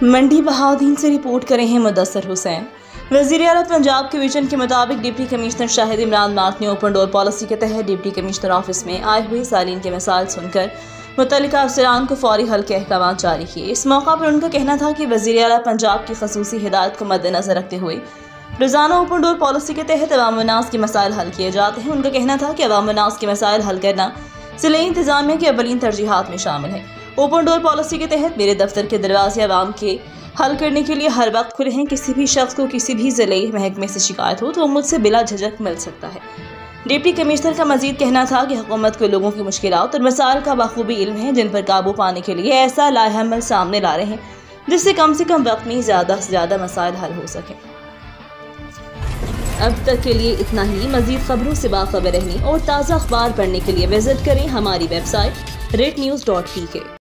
मंडी बहाउद्दीन से रिपोर्ट करे हैं मुदस्सर हुसैन। वज़ीर आला पंजाब के विजन के मुताबिक deputy commissioner Shahid Imran mark ने ओपन डोर पॉलिसी के तहत डिप्टी कमिश्नर ऑफिस में आए हुए सालीन के मसाइल सुनकर मुतल्लिका अफसरान को फौरी हल के अहकाम जारी किए। इस मौका पर उनका कहना था कि वज़ीर आला पंजाब की खसूसी हिदायत को मद्देनजर रखते हुए रोजाना ओपन डोर पॉलिसी के तहत अवाम-उन्नास के मसाइल हल किए जाते हैं। उनका कहना था कि अवाम-उन्नास के मसाइल हल करना ज़िले इंतजामिया की अव्वलीन तरजीहात में शामिल है। ओपन डोर पॉलिसी के तहत मेरे दफ्तर के दरवाजे आवाम के हल करने के लिए हर वक्त खुले हैं। किसी भी शख्स को किसी भी ज़िले महकमे से शिकायत हो तो मुझसे बिला झिझक मिल सकता है। डिप्टी कमिश्नर का मजीद कहना था कि हुकूमत को लोगों की मुश्किलात और मसाइल का बखूबी इल्म है, जिन पर काबू पाने के लिए ऐसा लाएहमल सामने ला रहे हैं जिससे कम से कम वक्त में ज़्यादा से ज़्यादा मसाइल हल हो सकें। अब तक के लिए इतना ही। मजीद खबरों से बाखबर रहने और ताज़ा अखबार पढ़ने के लिए विजिट करें हमारी वेबसाइट rednews.pk।